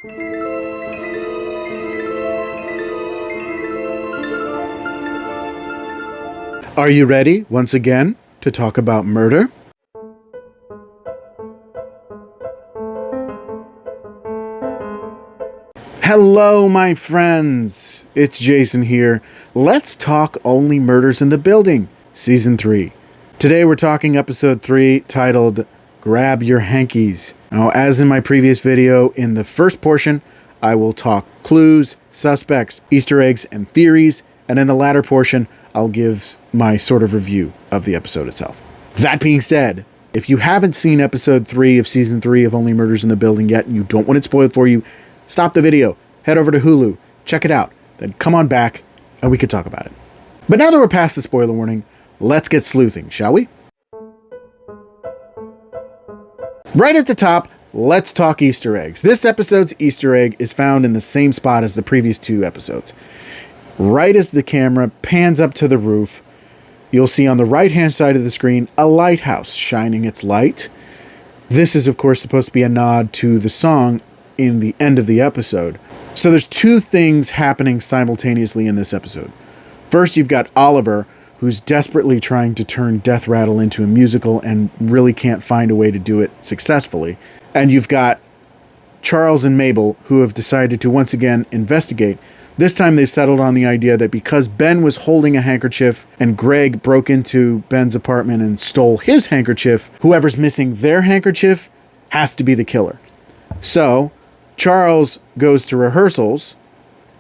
Are you ready, once again, to talk about murder? Hello, my friends. It's Jason here. Let's talk Only Murders in the Building, Season 3. Today we're talking Episode 3, titled Grab Your Hankies. Now, as in my previous video, in the first portion, I will talk clues, suspects, Easter eggs, and theories, and in the latter portion, I'll give my sort of review of the episode itself. That being said, if you haven't seen Episode 3 of Season 3 of Only Murders in the Building yet, and you don't want it spoiled for you, stop the video, head over to Hulu, check it out, then come on back, and we can talk about it. But now that we're past the spoiler warning, let's get sleuthing, shall we? Right at the top, let's talk Easter eggs. This episode's Easter egg is found in the same spot as the previous two episodes. Right as the camera pans up to the roof, you'll see on the right-hand side of the screen a lighthouse shining its light. This is, of course, supposed to be a nod to the song in the end of the episode. So there's two things happening simultaneously in this episode. First, you've got Oliver, who's desperately trying to turn Death Rattle into a musical and really can't find a way to do it successfully. And you've got Charles and Mabel, who have decided to once again investigate. This time they've settled on the idea that because Ben was holding a handkerchief and Greg broke into Ben's apartment and stole his handkerchief, whoever's missing their handkerchief has to be the killer. So Charles goes to rehearsals,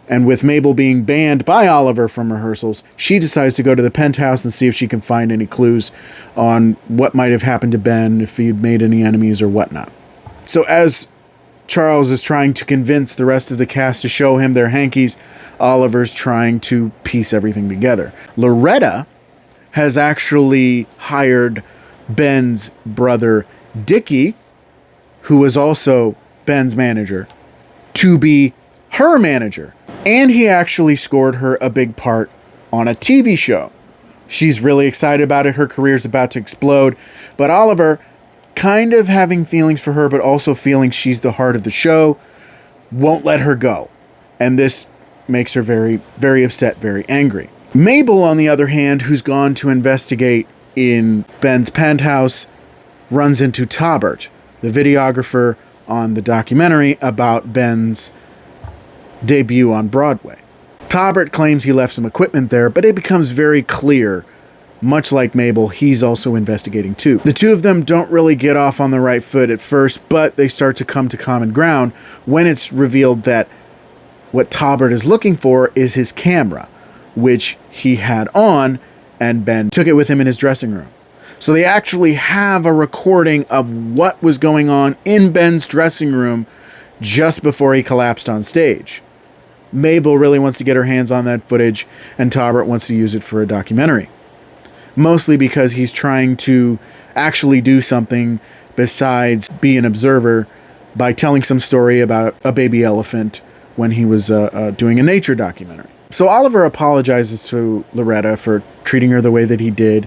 and with Mabel being banned by Oliver from rehearsals, she decides to go to the penthouse and see if she can find any clues on what might have happened to Ben, if he'd made any enemies or whatnot. So as Charles is trying to convince the rest of the cast to show him their hankies, Oliver's trying to piece everything together. Loretta has actually hired Ben's brother, Dickie, who is also Ben's manager, to be her manager. And he actually scored her a big part on a TV show. She's really excited about it. Her career's about to explode. But Oliver, kind of having feelings for her, but also feeling she's the heart of the show, won't let her go. And this makes her very, very upset, very angry. Mabel, on the other hand, who's gone to investigate in Ben's penthouse, runs into Taubert, the videographer on the documentary about Ben's debut on Broadway. Taubert claims he left some equipment there, but it becomes very clear, much like Mabel, he's also investigating too. The two of them don't really get off on the right foot at first, but they start to come to common ground when it's revealed that what Taubert is looking for is his camera, which he had on, and Ben took it with him in his dressing room. So they actually have a recording of what was going on in Ben's dressing room just before he collapsed on stage. Mabel really wants to get her hands on that footage, and Taubert wants to use it for a documentary. Mostly because he's trying to actually do something besides be an observer by telling some story about a baby elephant when he was doing a nature documentary. So Oliver apologizes to Loretta for treating her the way that he did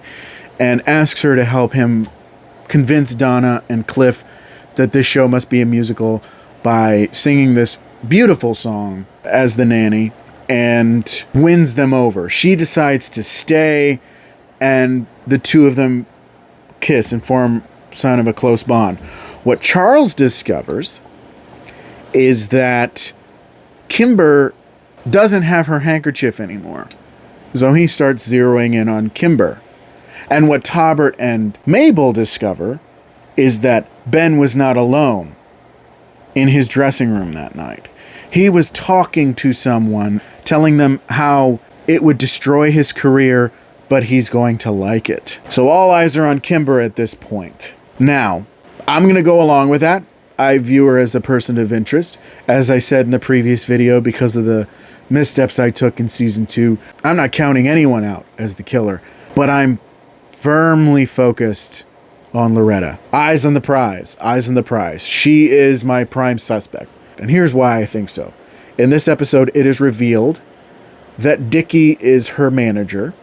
and asks her to help him convince Donna and Cliff that this show must be a musical by singing this beautiful song as the nanny, and wins them over. She decides to stay, and the two of them kiss and form sign of a close bond. What Charles discovers is that Kimber doesn't have her handkerchief anymore. So he starts zeroing in on Kimber. And what Taubert and Mabel discover is that Ben was not alone in his dressing room that night. He was talking to someone, telling them how it would destroy his career, but he's going to like it. So all eyes are on Kimber at this point. Now, I'm going to go along with that. I view her as a person of interest. As I said in the previous video, because of the missteps I took in Season 2, I'm not counting anyone out as the killer, but I'm firmly focused on Loretta. Eyes on the prize. Eyes on the prize. She is my prime suspect. And here's why I think so. In this episode, it is revealed that Dickie is her manager.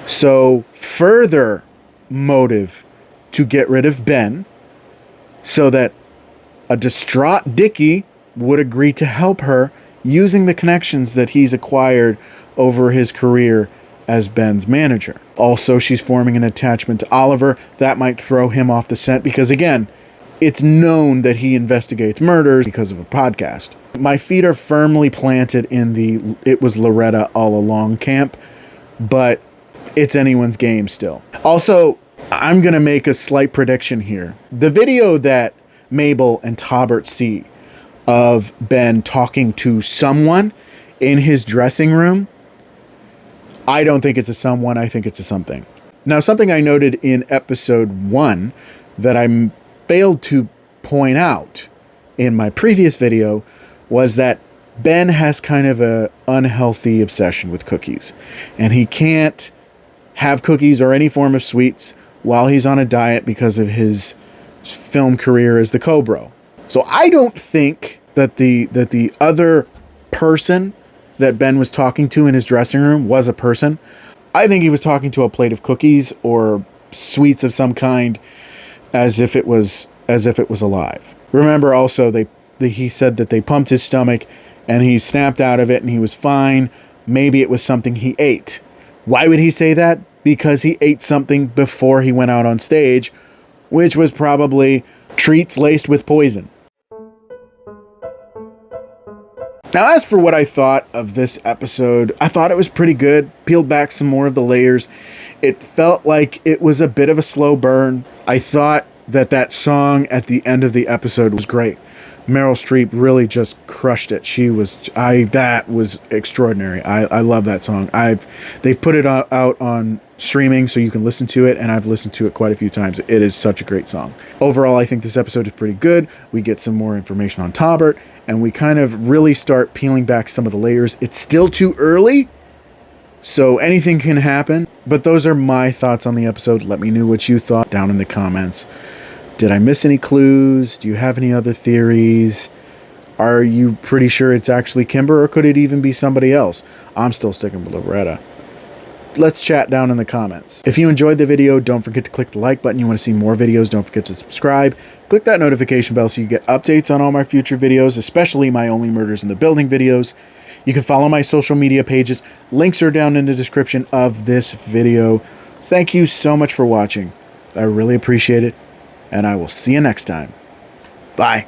So further motive to get rid of Ben so that A distraught Dickie would agree to help her using the connections that he's acquired over his career as Ben's manager. Also, she's forming an attachment to Oliver. That might throw him off the scent because, again, it's known that he investigates murders because of a podcast. My feet are firmly planted in the "it was Loretta all along" camp, but it's anyone's game still. Also, I'm going to make a slight prediction here. The video that Mabel and Tolbert see of Ben talking to someone in his dressing room, I don't think it's a someone, I think it's a something. Now, something I noted in episode 1 that I failed to point out in my previous video was that Ben has kind of an unhealthy obsession with cookies, and he can't have cookies or any form of sweets while he's on a diet because of his film career as the Cobra. So I don't think that the other person that Ben was talking to in his dressing room was a person. I think he was talking to a plate of cookies or sweets of some kind, as if it was alive. Remember also he said that they pumped his stomach and he snapped out of it and he was fine. Maybe it was something he ate. Why would he say that? Because he ate something before he went out on stage, which was probably treats laced with poison. Now, as for what I thought of this episode, I thought it was pretty good. Peeled back some more of the layers. It felt like it was a bit of a slow burn. I thought that song at the end of the episode was great. Meryl Streep really just crushed it. That was extraordinary. I love that song. They've put it out on streaming so you can listen to it, and I've listened to it quite a few times. It is such a great song. Overall, I think this episode is pretty good. We get some more information on Tolbert, and we kind of really start peeling back some of the layers. It's still too early, so anything can happen, but those are my thoughts on the episode. Let me know what you thought down in the comments. Did I miss any clues? Do you have any other theories? Are you pretty sure it's actually Kimber, or could it even be somebody else? I'm still sticking with Loretta. Let's chat down in the comments. If you enjoyed the video, don't forget to click the like button. You want to see more videos, don't forget to subscribe. Click that notification bell so you get updates on all my future videos, especially my Only Murders in the Building videos. You can follow my social media pages. Links are down in the description of this video. Thank you so much for watching. I really appreciate it, and I will see you next time. Bye.